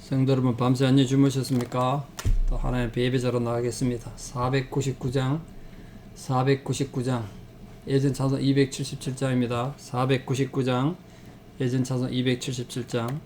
성도 여러분, 밤새 안녕히 주무셨습니까? 또 하나의 예배자로 나가겠습니다. 499장 예전 찬송 277장입니다. 499장 예전 찬송 277장.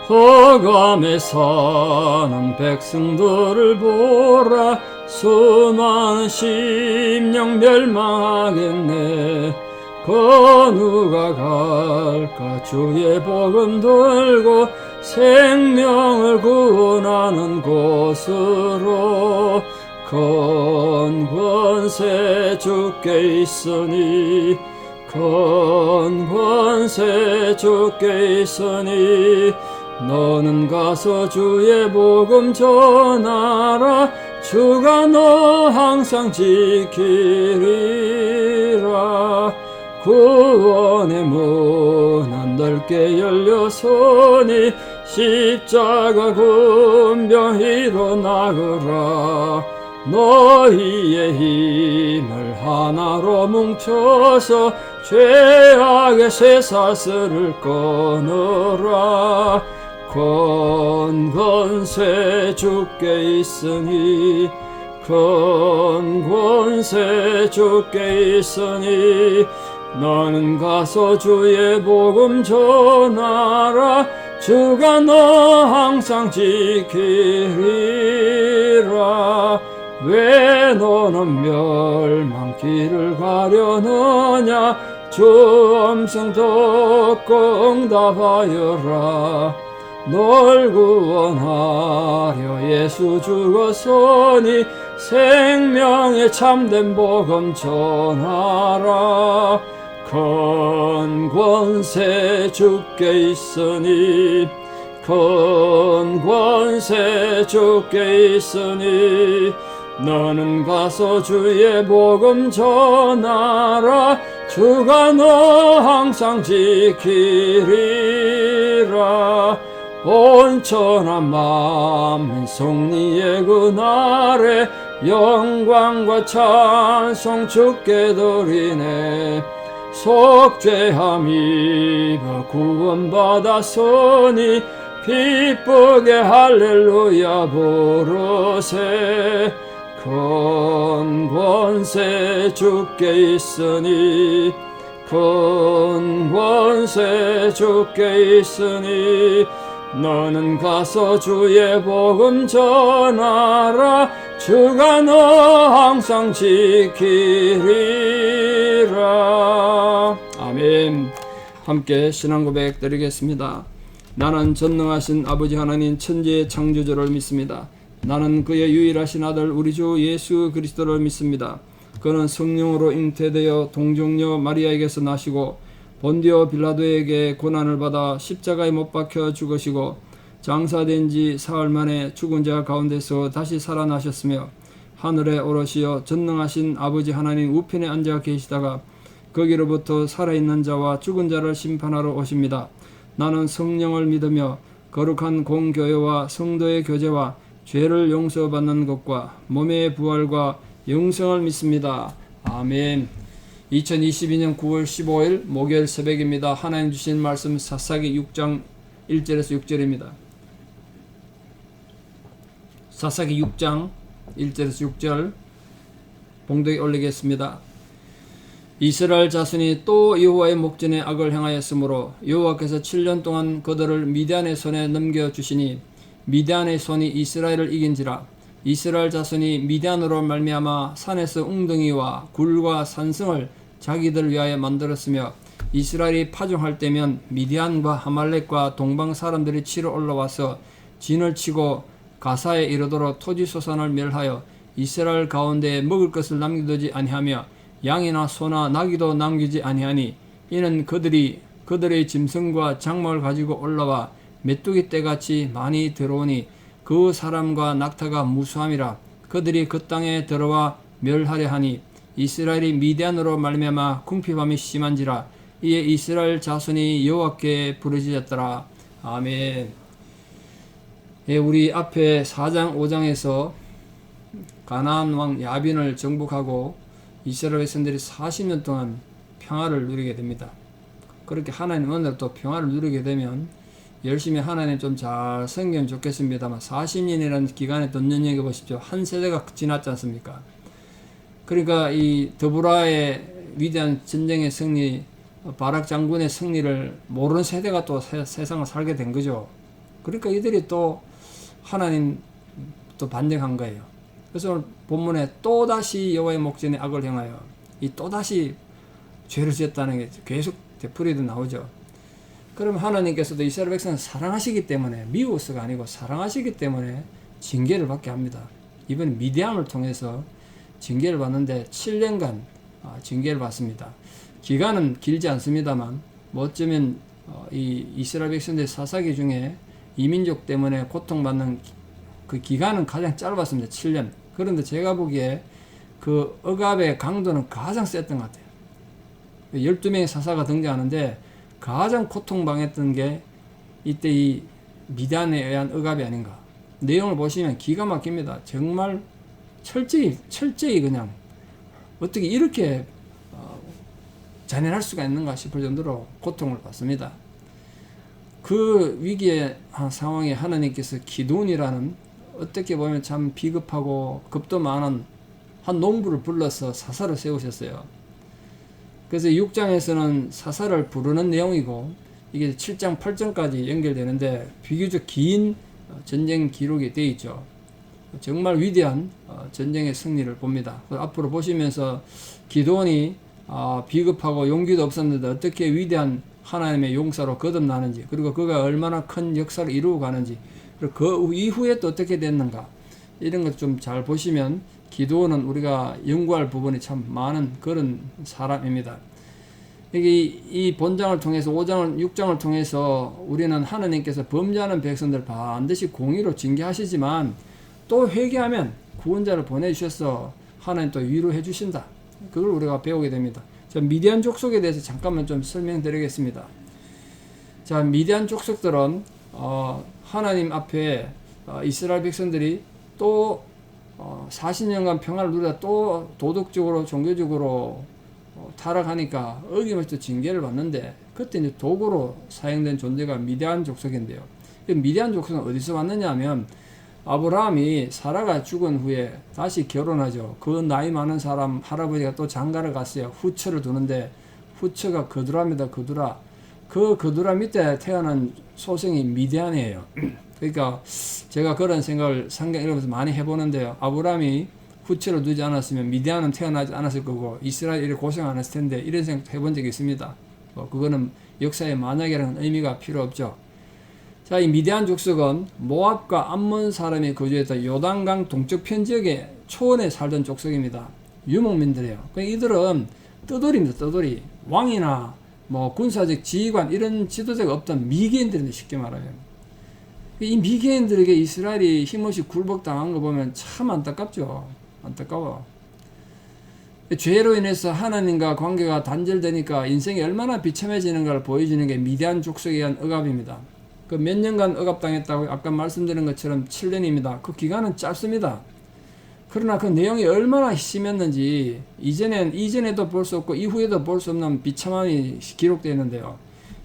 허감에 사는 백성들을 보라. 수많은 심령 멸망하겠네. 누가 갈까? 주의 복음 들고 생명을 구원하는 곳으로. 큰 권세 주께 있으니, 큰 권세 주께 있으니, 너는 가서 주의 복음 전하라. 주가 너 항상 지키리라. 구원의 문은 넓게 열려서니 십자가 군병으로 나가라. 너희의 힘을 하나로 뭉쳐서 죄악의 쇠사슬을 끊으라. 큰 권세 주께 있으니, 큰 권세 주께 있으니, 너는 가서 주의 복음 전하라. 주가 너 항상 지키리라. 왜 너는 멸망길을 가려느냐? 주 음성 듣고 응답하여라. 널 구원하려 예수 죽었으니 생명의 참된 복음 전하라. 큰 권세 주께 있으니, 큰 권세 주께 있으니, 너는 가서 주의 복음 전하라. 주가 너 항상 지키리라. 온천한 만민 속리의 그날에 영광과 찬송 주께 드리네. 속죄함 입어 구원받았으니 기쁘게 할렐루야 부르세. 큰 권세 주께 있으니, 큰 권세 주께 있으니, 너는 가서 주의 복음 전하라. 주가 너 항상 지키리라. 아멘. 함께 신앙 고백 드리겠습니다. 나는 전능하신 아버지 하나님 천지의 창조주를 믿습니다. 나는 그의 유일하신 아들 우리 주 예수 그리스도를 믿습니다. 그는 성령으로 잉태되어 동정녀 마리아에게서 나시고 본디오 빌라도에게 고난을 받아 십자가에 못 박혀 죽으시고 장사된 지 사흘 만에 죽은 자 가운데서 다시 살아나셨으며 하늘에 오르시어 전능하신 아버지 하나님 우편에 앉아 계시다가 거기로부터 살아있는 자와 죽은 자를 심판하러 오십니다. 나는 성령을 믿으며 거룩한 공교회와 성도의 교제와 죄를 용서받는 것과 몸의 부활과 영생을 믿습니다. 아멘. 2022년 9월 15일 목요일 새벽입니다. 하나님 주신 말씀 사사기 6장 1절에서 6절입니다. 사사기 6장 1절에서 6절 봉독에 올리겠습니다. 이스라엘 자손이 또 여호와의 목전에 악을 행하였으므로 여호와께서 7년 동안 그들을 미디안의 손에 넘겨주시니 미디안의 손이 이스라엘을 이긴지라. 이스라엘 자손이 미디안으로 말미암아 산에서 웅덩이와 굴과 산성을 자기들 위하여 만들었으며 이스라엘이 파종할 때면 미디안과 하말렉과 동방 사람들이 치러 올라와서 진을 치고 가사에 이르도록 토지 소산을 멸하여 이스라엘 가운데 먹을 것을 남겨두지 아니하며 양이나 소나 나귀도 남기지 아니하니 이는 그들이 그들의 짐승과 장막을 가지고 올라와 메뚜기 떼같이 많이 들어오니 그 사람과 낙타가 무수함이라. 그들이 그 땅에 들어와 멸하려 하니 이스라엘이 미디안으로 말미암아 궁핍함이 심한지라. 이에 이스라엘 자손이 여호와께 부르짖었더라. 아멘. 예, 우리 앞에 4장 5장에서 가나안 왕 야빈을 정복하고 이스라엘 백성들이 40년 동안 평화를 누리게 됩니다. 그렇게 하나님 은혜로 또 평화를 누리게 되면 열심히 하나님 좀 잘 섬기면 좋겠습니다만 40년이라는 기간에 또 눈여겨보십시오. 한 세대가 지났지 않습니까? 그러니까 이 드보라의 위대한 전쟁의 승리, 바락 장군의 승리를 모르는 세대가 또 세상을 살게 된 거죠. 그러니까 이들이 또 하나님 또 반역한 거예요. 그래서 오늘 본문에 또다시 여호와의 목전에 악을 행하여 이 또다시 죄를 지었다는 게 계속 되풀이도 나오죠. 그럼 하나님께서도 이스라엘 백성을 사랑하시기 때문에, 미워서가 아니고 사랑하시기 때문에 징계를 받게 합니다. 이번에 미디안을 통해서 징계를 받는데 7년간 징계를 받습니다. 기간은 길지 않습니다만 뭐 어쩌면 이 이스라엘 백성들의 사사기 중에 이민족 때문에 고통받는 그 기간은 가장 짧았습니다. 7년. 그런데 제가 보기에 그 억압의 강도는 가장 셌던 것 같아요. 12명의 사사가 등장하는데 가장 고통당했던 게 이때 이 미디안에 의한 억압이 아닌가. 내용을 보시면 기가 막힙니다. 정말 철저히 그냥 어떻게 이렇게 잔인할 수가 있는가 싶을 정도로 고통을 받습니다. 그 위기의 상황에 하나님께서 기드온이라는 어떻게 보면 참 비겁하고 겁도 많은 한 농부를 불러서 사사를 세우셨어요. 그래서 6장에서는 사사를 부르는 내용이고 이게 7장 8장까지 연결되는데 비교적 긴 전쟁 기록이 되어 있죠. 정말 위대한 전쟁의 승리를 봅니다. 앞으로 보시면서 기드온이 비겁하고 용기도 없었는데 어떻게 위대한 하나님의 용사로 거듭나는지, 그리고 그가 얼마나 큰 역사를 이루어 가는지, 그리고 그 이후에 또 어떻게 됐는가, 이런 것 좀 잘 보시면 기드온은 우리가 연구할 부분이 참 많은 그런 사람입니다. 이 본장을 통해서 5장을 6장을 통해서 우리는 하나님께서 범죄하는 백성들 반드시 공의로 징계하시지만 또 회개하면 구원자를 보내주셔서 하나님 또 위로해 주신다. 그걸 우리가 배우게 됩니다. 자, 미디안 족속에 대해서 잠깐만 좀 설명드리겠습니다. 자, 미디안 족속들은 하나님 앞에 이스라엘 백성들이 또 40년간 평화를 누리다 또 도덕적으로 종교적으로 타락하니까 어김없이 또 징계를 받는데, 그때 이제 도구로 사용된 존재가 미디안 족속인데요. 미디안 족속은 어디서 왔느냐 하면 아브라함이 사라가 죽은 후에 다시 결혼하죠. 그 나이 많은 사람 할아버지가 또 장가를 갔어요. 후처를 두는데 후처가 그두라입니다. 그두라. 그 그두라 밑에 태어난 소생이 미디안이에요. 그러니까 제가 그런 생각을 성경 읽으면서 많이 해보는데요. 아브라함이 후처를 두지 않았으면 미디안은 태어나지 않았을 거고 이스라엘이 고생 안 했을 텐데, 이런 생각 해본 적이 있습니다. 그거는 역사의 만약이라는 의미가 필요 없죠. 자, 이 미디안 족속은 모압과 암몬 사람이 거주했던 요단강 동쪽편 지역의 초원에 살던 족속입니다. 유목민들이에요. 이들은 떠돌이입니다. 떠돌이. 왕이나 뭐 군사적 지휘관 이런 지도자가 없던 미개인들인데, 쉽게 말하면 이 미개인들에게 이스라엘이 힘없이 굴복당한 거 보면 참 안타깝죠. 안타까워. 죄로 인해서 하나님과 관계가 단절되니까 인생이 얼마나 비참해지는가를 보여주는 게 미디안 족속에 의한 억압입니다. 그 몇 년간 억압당했다고 아까 말씀드린 것처럼 7년입니다. 그 기간은 짧습니다. 그러나 그 내용이 얼마나 심했는지 이전에도 볼 수 없고 이후에도 볼 수 없는 비참함이 기록되어 있는데요.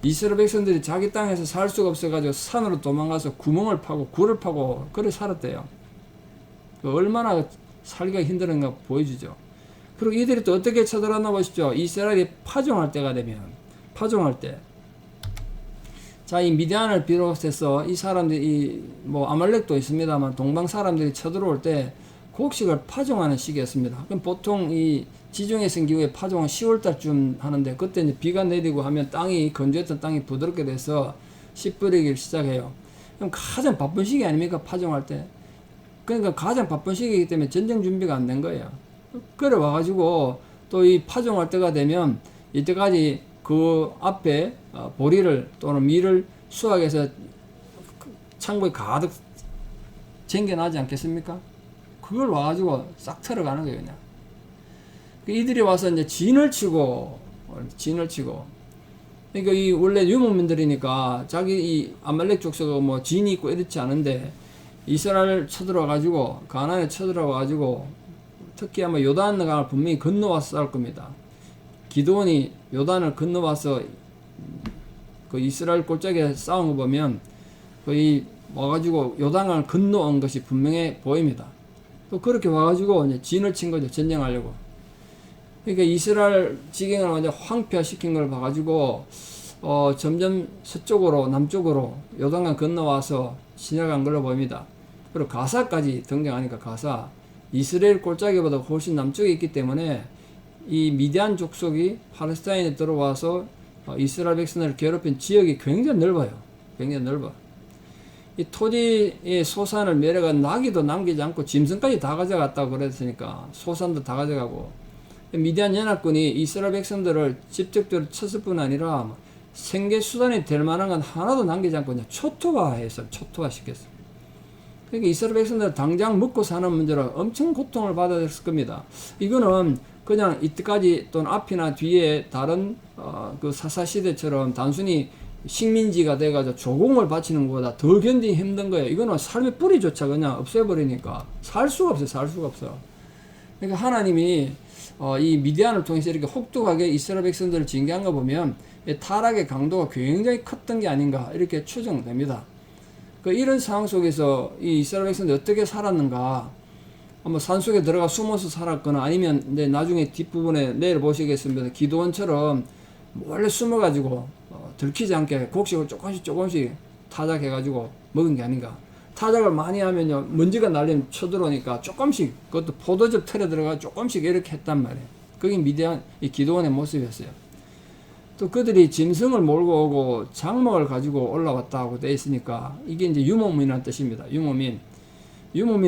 이스라엘 백성들이 자기 땅에서 살 수가 없어가지고 산으로 도망가서 구멍을 파고 굴을 파고 그래 살았대요. 얼마나 살기가 힘든가 보여주죠. 그리고 이들이 또 어떻게 쳐들어왔나 보십시오. 이스라엘이 파종할 때가 되면, 파종할 때, 자, 이 미디안을 비롯해서 이 사람들이 뭐 아말렉도 있습니다만 동방 사람들이 쳐들어올 때 곡식을 파종하는 시기였습니다. 그럼 보통 이 지중해성 기후에 파종은 10월달쯤 하는데, 그때 이제 비가 내리고 하면 땅이 건조했던 땅이 부드럽게 돼서 씨 뿌리기를 시작해요. 그럼 가장 바쁜 시기 아닙니까? 파종할 때. 그러니까 가장 바쁜 시기이기 때문에 전쟁 준비가 안 된 거예요. 그래 와가지고 또 이 파종할 때가 되면 이때까지 그 앞에 보리를 또는 밀을 수확해서 창고에 가득 쟁겨나지 않겠습니까? 그걸 와가지고 싹 털어가는 거예요, 그냥. 이들이 와서 이제 진을 치고. 그러니까 원래 유목민들이니까 자기 이 아말렉 족속은 뭐 진이 있고 이렇지 않은데, 이스라엘 쳐들어와 가지고 가나안에 쳐들어와 가지고 특히 아마 요단강을 분명히 건너와서 싸울 겁니다. 기드온이 요단을 건너와서 그 이스라엘 골짜기에 싸운 거 보면 거의 와가지고 요단강을 건너온 것이 분명해 보입니다. 또 그렇게 와가지고 이제 진을 친 거죠. 전쟁하려고. 그러니까 이스라엘 지경을 완전 황폐화시킨 걸 봐가지고 점점 서쪽으로 남쪽으로 요단강 건너와서 지나간 걸로 보입니다. 그리고 가사까지 등장하니까 가사 이스라엘 골짜기보다 훨씬 남쪽에 있기 때문에 이 미디안 족속이 팔레스타인에 들어와서 이스라엘 백성을 괴롭힌 지역이 굉장히 넓어요. 굉장히 넓어. 이 토지의 소산을 메려가 나귀도 남기지 않고 짐승까지 다 가져갔다고 그랬으니까 소산도 다 가져가고 미디안 연합군이 이스라엘 백성들을 직접적으로 쳤을 뿐 아니라 생계 수단이 될 만한 건 하나도 남기지 않고 그냥 초토화했어요. 초토화시켰어요. 그러니까 이스라엘 백성들은 당장 먹고 사는 문제로 엄청 고통을 받았을 겁니다. 이거는 그냥 이때까지 또는 앞이나 뒤에 다른 그 사사시대처럼 단순히 식민지가 돼가지고 조공을 바치는 것보다 더 견디기 힘든 거예요. 이거는 삶의 뿌리조차 그냥 없애버리니까 살 수가 없어요. 살 수가 없어. 그러니까 하나님이 이 미디안을 통해서 이렇게 혹독하게 이스라엘 백성들을 징계한 거 보면 타락의 강도가 굉장히 컸던 게 아닌가 이렇게 추정됩니다. 그 이런 상황 속에서 이 이스라엘 백성들이 어떻게 살았는가? 뭐 산속에 들어가 숨어서 살았거나 아니면 나중에 뒷부분에 내일 보시겠습니다. 기드온처럼 원래 숨어가지고 들키지 않게 곡식을 조금씩 타작해가지고 먹은 게 아닌가. 타작을 많이 하면요 먼지가 날리면 쳐들어오니까 조금씩 그것도 포도즙 틀에 들어가 조금씩 이렇게 했단 말이에요. 그게 미디안 이 기드온의 모습이었어요. 또 그들이 짐승을 몰고 오고 장막을 가지고 올라왔다고 되어 있으니까 이게 이제 유목민이라는 뜻입니다. 유목민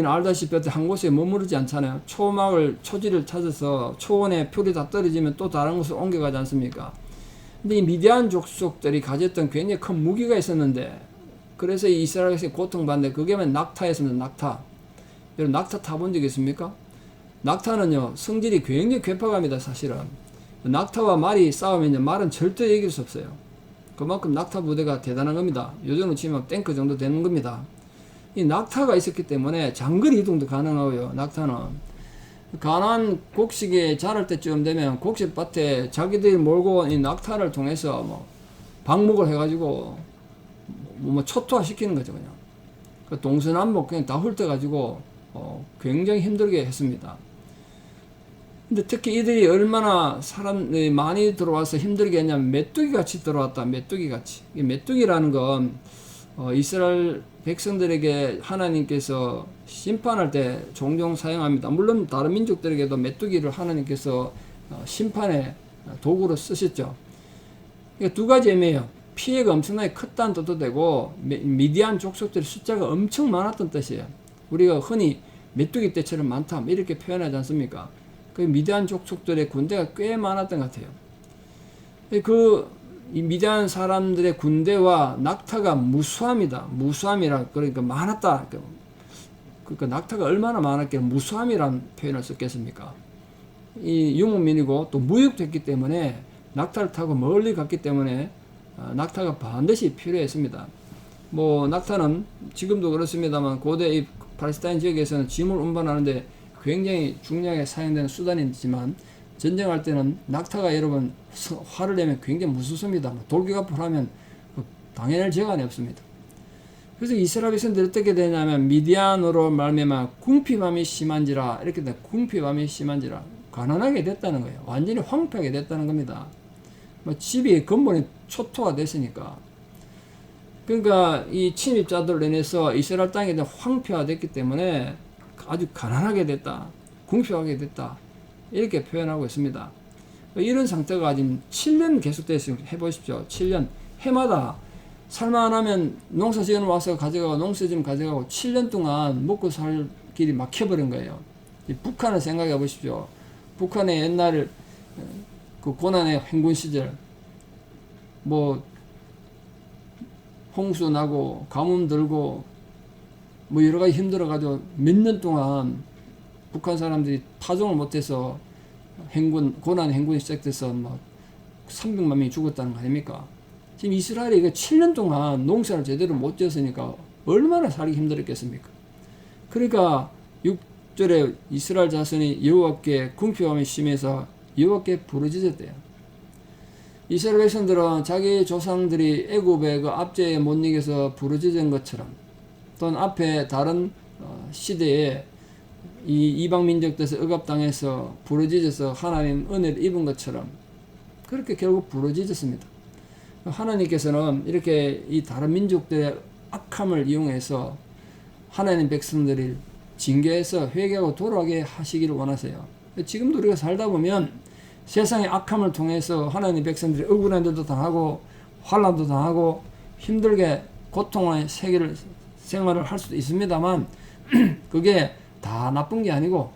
알다시피 한 곳에 머무르지 않잖아요. 초지를 찾아서 초원에 풀이 다 떨어지면 또 다른 곳으로 옮겨가지 않습니까? 근데 이 미디안 족속들이 가졌던 굉장히 큰 무기가 있었는데 그래서 이 이스라엘에서 고통받는데 그게 낙타였습니다. 낙타. 여러분 낙타 타본 적 있습니까? 낙타는요 성질이 굉장히 괴팍합니다. 사실은 낙타와 말이 싸우면 말은 절대 이길 수 없어요. 그만큼 낙타 부대가 대단한 겁니다. 요즘으로 치면 탱크 정도 되는 겁니다. 이 낙타가 있었기 때문에 장거리 이동도 가능하고요. 낙타는 가나안 곡식에 자랄 때쯤 되면 곡식밭에 자기들이 몰고 온 이 낙타를 통해서 뭐 방목을 해가지고 뭐 초토화 시키는 거죠. 그냥 그 동서남북 그냥 다 훑어가지고 굉장히 힘들게 했습니다. 근데 특히 이들이 얼마나 사람들이 많이 들어와서 힘들게 했냐면 메뚜기 같이 들어왔다. 메뚜기 같이. 이 메뚜기라는 건 이스라엘 백성들에게 하나님께서 심판할 때 종종 사용합니다. 물론 다른 민족들에게도 메뚜기를 하나님께서 심판의 도구로 쓰셨죠. 그러니까 두 가지 의미예요. 피해가 엄청나게 컸다는 뜻도 되고 미디안 족속들의 숫자가 엄청 많았던 뜻이에요. 우리가 흔히 메뚜기 떼처럼 많다 이렇게 표현하지 않습니까? 그 미디안 족속들의 군대가 꽤 많았던 것 같아요. 이 미디안 사람들의 군대와 낙타가 무수함이다. 무수함이라 그러니까 많았다. 그러니까 낙타가 얼마나 많았길래 무수함이라는 표현을 썼겠습니까? 이 유목민이고 또 무역됐기 때문에 낙타를 타고 멀리 갔기 때문에 낙타가 반드시 필요했습니다. 뭐 낙타는 지금도 그렇습니다만 고대 이 팔레스타인 지역에서는 짐을 운반하는데 굉장히 중요하게 사용되는 수단이지만 전쟁할 때는 낙타가 여러분 화를 내면 굉장히 무섭습니다. 돌격앞을 하면 당연할 재간이 없습니다. 그래서 이스라엘 백성들이 어떻게 되냐면 미디안으로 말미암아 궁핍함이 심한지라 이렇게 돼. 궁핍함이 심한지라 가난하게 됐다는 거예요. 완전히 황폐하게 됐다는 겁니다. 뭐 집이 근본이 초토화 됐으니까. 그러니까 이 침입자들로 인해서 이스라엘 땅이 황폐화됐기 때문에 아주 가난하게 됐다. 궁핍하게 됐다. 이렇게 표현하고 있습니다. 이런 상태가 지금 7년 계속됐으니까 해보십시오. 7년. 해마다 살만 하면 농사지원 와서 가져가고 농사지원 가져가고 7년 동안 먹고 살 길이 막혀버린 거예요. 북한을 생각해 보십시오. 북한의 옛날 그 고난의 행군 시절 뭐 홍수 나고 가뭄 들고 뭐 여러 가지 힘들어가지고 몇 년 동안 북한 사람들이 파종을 못해서 고난 행군이 시작돼서 뭐 300만 명이 죽었다는 거 아닙니까? 지금 이스라엘이 이거 7년 동안 농사를 제대로 못 지었으니까 얼마나 살기 힘들었겠습니까? 그러니까 6절에 이스라엘 자손이 여호와께 궁핍함이 심해서 여호와께 부르짖었대요. 이스라엘 백성들은 자기 조상들이 애굽의 그 압제에 못 이겨서 부르짖은 것처럼, 또는 앞에 다른 시대에 이 이방 민족들에서 억압당해서 부르짖어서 하나님 은혜를 입은 것처럼 그렇게 결국 부르짖었습니다. 하나님께서는 이렇게 이 다른 민족들의 악함을 이용해서 하나님 백성들을 징계해서 회개하고 돌아가게 하시기를 원하세요. 지금도 우리가 살다 보면 세상의 악함을 통해서 하나님 백성들이 억울한 일도 당하고 환난도 당하고 힘들게 고통의 세계를 생활을 할 수도 있습니다만 그게 다 나쁜 게 아니고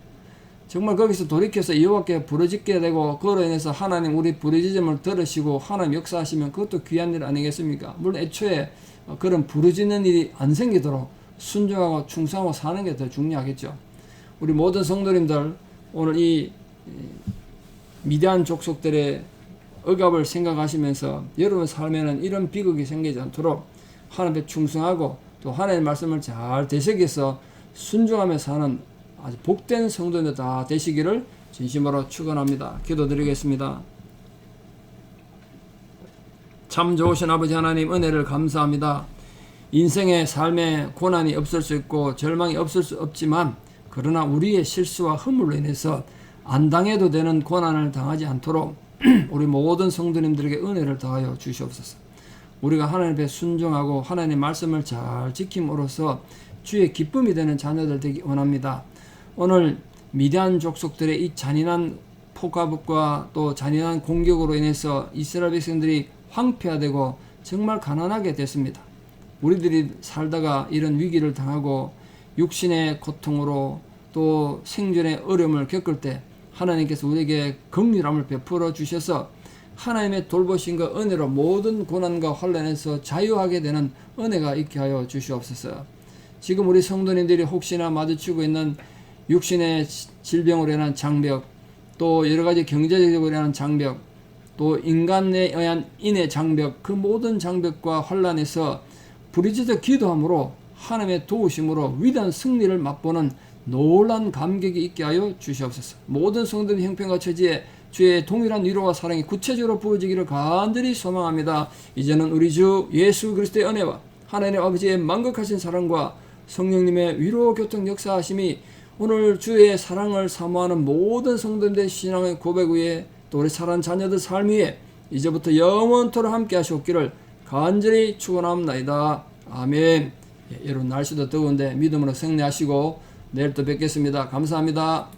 정말 거기서 돌이켜서 여호와께 부르짖게 되고 그로 인해서 하나님 우리 부르짖음을 들으시고 하나님 역사하시면 그것도 귀한 일 아니겠습니까? 물론 애초에 그런 부르짖는 일이 안 생기도록 순종하고 충성하고 사는 게 더 중요하겠죠. 우리 모든 성도님들 오늘 이 미디안 족속들의 억압을 생각하시면서 여러분 삶에는 이런 비극이 생기지 않도록 하나님께 충성하고 또 하나님의 말씀을 잘 되새겨서 순종하며 사는 아주 복된 성도들 다 되시기를 진심으로 축원합니다. 기도드리겠습니다. 참 좋으신 아버지 하나님 은혜를 감사합니다. 인생의 삶에 고난이 없을 수 있고 절망이 없을 수 없지만 그러나 우리의 실수와 허물로 인해서 안 당해도 되는 고난을 당하지 않도록 우리 모든 성도님들에게 은혜를 더하여 주시옵소서. 우리가 하나님 앞에 순종하고 하나님의 말씀을 잘 지킴으로써 주의 기쁨이 되는 자녀들 되기 원합니다. 오늘 미디안 족속들의 이 잔인한 폭압과 또 잔인한 공격으로 인해서 이스라엘 백성들이 황폐화되고 정말 가난하게 됐습니다. 우리들이 살다가 이런 위기를 당하고 육신의 고통으로 또 생존의 어려움을 겪을 때 하나님께서 우리에게 긍휼함을 베풀어 주셔서 하나님의 돌보심과 은혜로 모든 고난과 환난에서 자유하게 되는 은혜가 있게 하여 주시옵소서. 지금 우리 성도님들이 혹시나 마주치고 있는 육신의 질병으로 인한 장벽, 또 여러가지 경제적으로 인한 장벽, 또 인간에 의한 인의 장벽, 그 모든 장벽과 환난에서 부르짖어 기도함으로 하나님의 도우심으로 위대한 승리를 맛보는 놀란 감격이 있게 하여 주시옵소서. 모든 성도의 형편과 처지에 주의 동일한 위로와 사랑이 구체적으로 부어지기를 간절히 소망합니다. 이제는 우리 주 예수 그리스도의 은혜와 하나님 아버지의 만극하신 사랑과 성령님의 위로 교통 역사하심이 오늘 주의 사랑을 사모하는 모든 성도들의 신앙의 고백 위에 또 우리 사랑하는 자녀들 삶 위에 이제부터 영원토록 함께 하시옵기를 간절히 축원합니다. 아멘. 여러분 날씨도 더운데 믿음으로 승리하시고 내일 또 뵙겠습니다. 감사합니다.